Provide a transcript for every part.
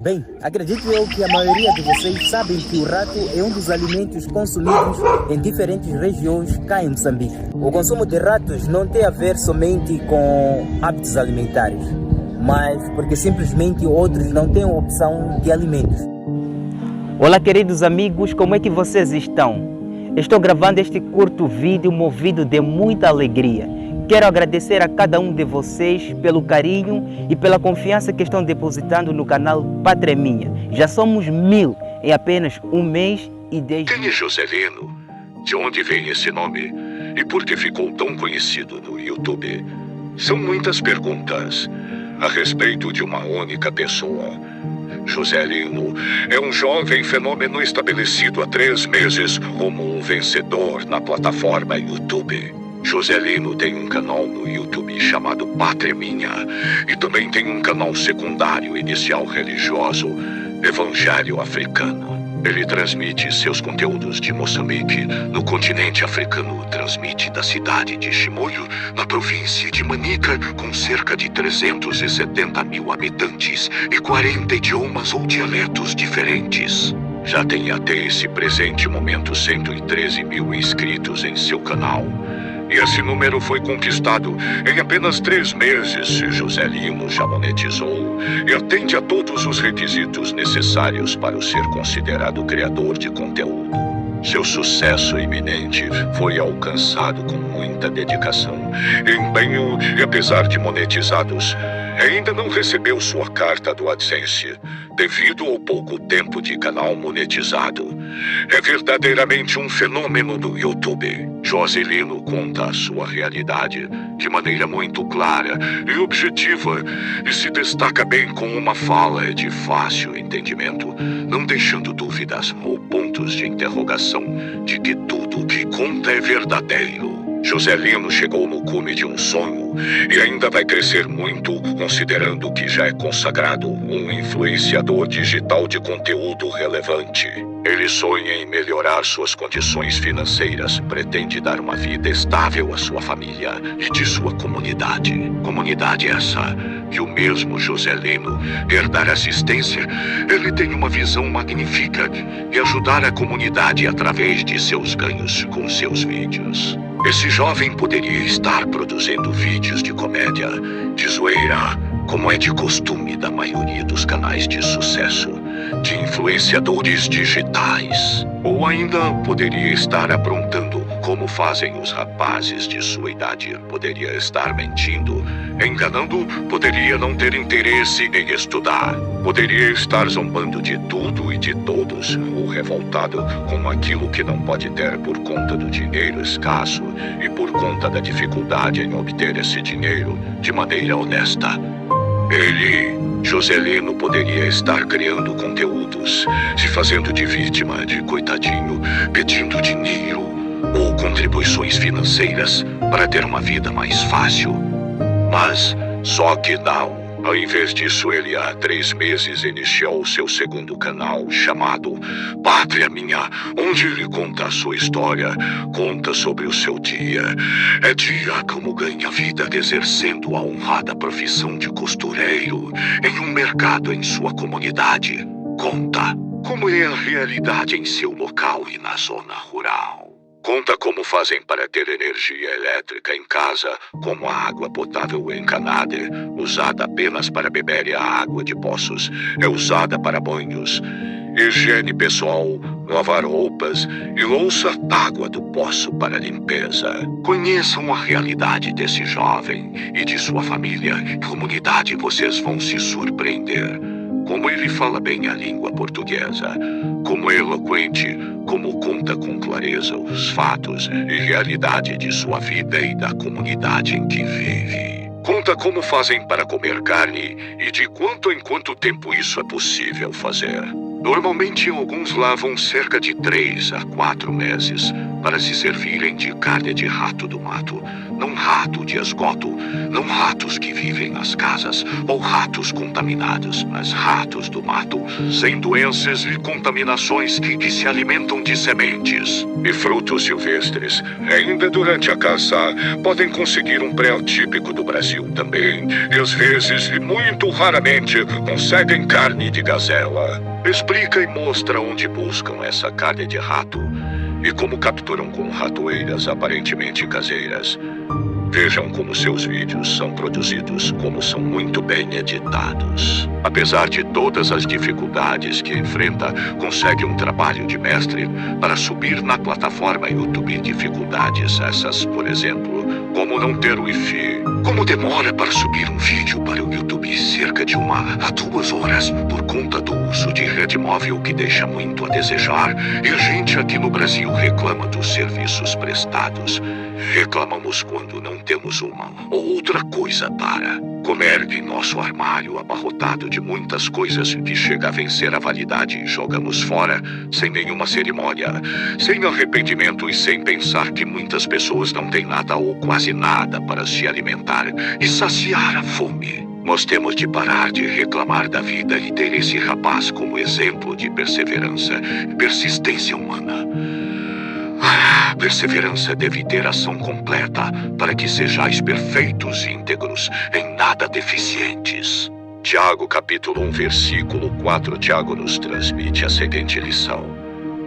Bem, acredito eu que a maioria de vocês sabem que o rato é um dos alimentos consumidos em diferentes regiões cá em Moçambique. O consumo de ratos não tem a ver somente com hábitos alimentares, mas porque simplesmente outros não têm opção de alimentos. Olá, queridos amigos, como é que vocês estão? Estou gravando este curto vídeo movido de muita alegria. Quero agradecer a cada um de vocês pelo carinho e pela confiança que estão depositando no canal Pátria Minha. Já somos 1000 em apenas um mês e 10 Quem é Joselino? De onde vem esse nome? E por que ficou tão conhecido no YouTube? São muitas perguntas a respeito de uma única pessoa. Joselino é um jovem fenômeno estabelecido há 3 meses como um vencedor na plataforma YouTube. Joselino tem um canal no YouTube chamado Pátria Minha e também tem um canal secundário inicial religioso, Evangelho Africano. Ele transmite seus conteúdos de Moçambique, no continente africano, transmite da cidade de Chimoio, na província de Manica, com cerca de 370 mil habitantes e 40 idiomas ou dialetos diferentes. Já tem até esse presente momento 113 mil inscritos em seu canal. E esse número foi conquistado em apenas 3 meses. Joselino já monetizou e atende a todos os requisitos necessários para o ser considerado criador de conteúdo. Seu sucesso iminente foi alcançado com muita dedicação, empenho e, apesar de monetizados, ainda não recebeu sua carta do AdSense, devido ao pouco tempo de canal monetizado. É verdadeiramente um fenômeno do YouTube. Joselino conta a sua realidade de maneira muito clara e objetiva e se destaca bem com uma fala de fácil entendimento, não deixando dúvidas ou pontos de interrogação de que tudo o que conta é verdadeiro. Joselino chegou no cume de um sonho e ainda vai crescer muito, considerando que já é consagrado um influenciador digital de conteúdo relevante. Ele sonha em melhorar suas condições financeiras, pretende dar uma vida estável à sua família e de sua comunidade. Comunidade essa que o mesmo Joselino quer dar assistência. Ele tem uma visão magnífica de ajudar a comunidade através de seus ganhos com seus vídeos. Esse jovem poderia estar produzindo vídeos de comédia, de zoeira, como é de costume da maioria dos canais de sucesso, de influenciadores digitais. Ou ainda poderia estar aprontando como fazem os rapazes de sua idade. Poderia estar mentindo, enganando, poderia não ter interesse em estudar. Poderia estar zombando de tudo e de todos, ou revoltado com aquilo que não pode ter por conta do dinheiro escasso e por conta da dificuldade em obter esse dinheiro de maneira honesta. Ele, Joselino, poderia estar criando conteúdos, se fazendo de vítima, de coitadinho, pedindo dinheiro ou contribuições financeiras para ter uma vida mais fácil. Mas só que não. Ao invés disso, ele há 3 meses iniciou seu segundo canal, chamado Pátria Minha, onde ele conta a sua história, conta sobre o seu dia. É dia como ganha vida exercendo a honrada profissão de costureiro em um mercado em sua comunidade. Conta como é a realidade em seu local e na zona rural. Conta como fazem para ter energia elétrica em casa, como a água potável encanada, usada apenas para beber, e a água de poços é usada para banhos, higiene pessoal, lavar roupas e louça d'água do poço para limpeza. Conheçam a realidade desse jovem e de sua família. Comunidade, vocês vão se surpreender. Como ele fala bem a língua portuguesa, como é eloquente, como conta com clareza os fatos e realidade de sua vida e da comunidade em que vive. Conta como fazem para comer carne e de quanto em quanto tempo isso é possível fazer. Normalmente alguns lavam cerca de 3 a 4 meses, para se servirem de carne de rato do mato. Não rato de esgoto, não ratos que vivem nas casas ou ratos contaminados, mas ratos do mato, sem doenças e contaminações que se alimentam de sementes e frutos silvestres. Ainda durante a caça, podem conseguir um pré típico do Brasil também, e às vezes, e muito raramente, conseguem carne de gazela. Explica e mostra onde buscam essa carne de rato e como capturam com ratoeiras aparentemente caseiras. Vejam como seus vídeos são produzidos, como são muito bem editados. Apesar de todas as dificuldades que enfrenta, consegue um trabalho de mestre para subir na plataforma YouTube. Dificuldades essas, por exemplo, como não ter Wi-Fi, como demora para subir um vídeo para o YouTube cerca de 1 a 2 horas por conta do uso de rede móvel que deixa muito a desejar, e a gente aqui no Brasil reclama dos serviços prestados. Reclamamos quando não temos uma ou outra coisa para comer em nosso armário abarrotado de muitas coisas que chega a vencer a validade e jogamos fora sem nenhuma cerimônia, sem arrependimento e sem pensar que muitas pessoas não têm nada ou quase nada para se alimentar e saciar a fome. Nós temos de parar de reclamar da vida e ter esse rapaz como exemplo de perseverança e persistência humana. Perseverança deve ter ação completa para que sejais perfeitos e íntegros, em nada deficientes. Tiago capítulo 1, versículo 4. Tiago nos transmite a seguinte lição: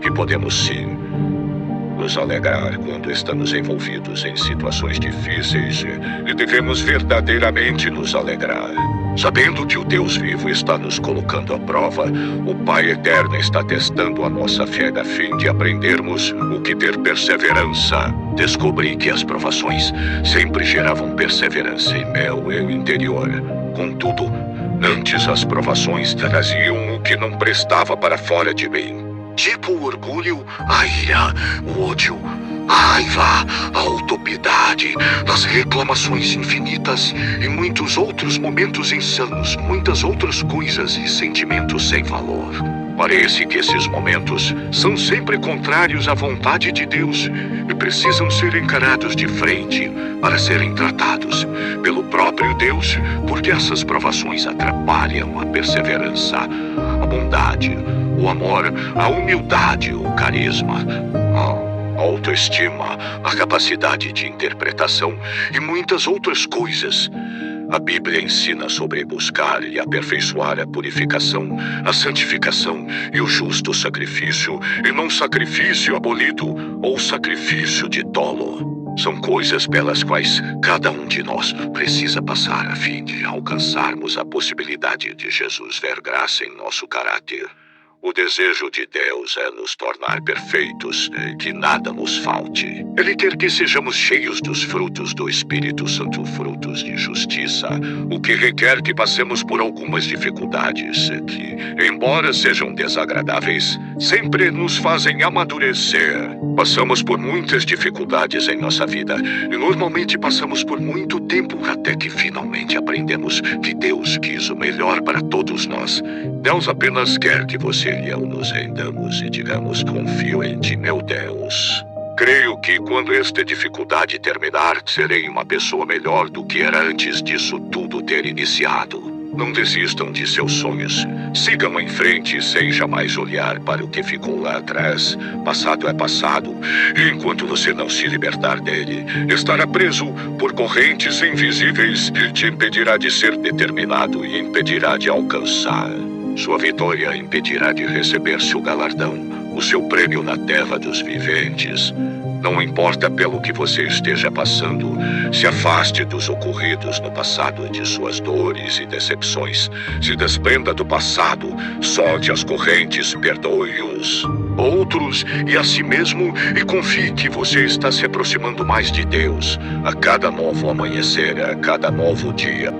que podemos sim nos alegrar quando estamos envolvidos em situações difíceis e devemos verdadeiramente nos alegrar, sabendo que o Deus vivo está nos colocando à prova. O Pai Eterno está testando a nossa fé a fim de aprendermos o que ter perseverança. Descobri que as provações sempre geravam perseverança em meu eu interior. Contudo, antes as provações traziam o que não prestava para fora de mim, tipo o orgulho, a ira, o ódio, a raiva, a autopiedade, as reclamações infinitas e muitos outros momentos insanos, muitas outras coisas e sentimentos sem valor. Parece que esses momentos são sempre contrários à vontade de Deus e precisam ser encarados de frente para serem tratados pelo próprio Deus, porque essas provações atrapalham a perseverança, a bondade, o amor, a humildade, o carisma, a autoestima, a capacidade de interpretação e muitas outras coisas. A Bíblia ensina sobre buscar e aperfeiçoar a purificação, a santificação e o justo sacrifício, e não sacrifício abolido ou sacrifício de tolo. São coisas pelas quais cada um de nós precisa passar a fim de alcançarmos a possibilidade de Jesus ver graça em nosso caráter. O desejo de Deus é nos tornar perfeitos, que nada nos falte. Ele quer que sejamos cheios dos frutos do Espírito Santo, frutos de justiça, o que requer que passemos por algumas dificuldades que, embora sejam desagradáveis, sempre nos fazem amadurecer. Passamos por muitas dificuldades em nossa vida e normalmente passamos por muito tempo até que finalmente aprendemos que Deus quis o melhor para todos nós. Deus apenas quer que você e eu nos rendamos e digamos: confio em ti, meu Deus. Creio que quando esta dificuldade terminar, serei uma pessoa melhor do que era antes disso tudo ter iniciado. Não desistam de seus sonhos. Sigam em frente sem jamais olhar para o que ficou lá atrás. Passado é passado, e enquanto você não se libertar dele, estará preso por correntes invisíveis que te impedirá de ser determinado e impedirá de alcançar. Sua vitória impedirá de receber seu galardão, o seu prêmio na terra dos viventes. Não importa pelo que você esteja passando, se afaste dos ocorridos no passado e de suas dores e decepções. Se desprenda do passado, solte as correntes, perdoe-os outros e a si mesmo e confie que você está se aproximando mais de Deus a cada novo amanhecer, a cada novo dia.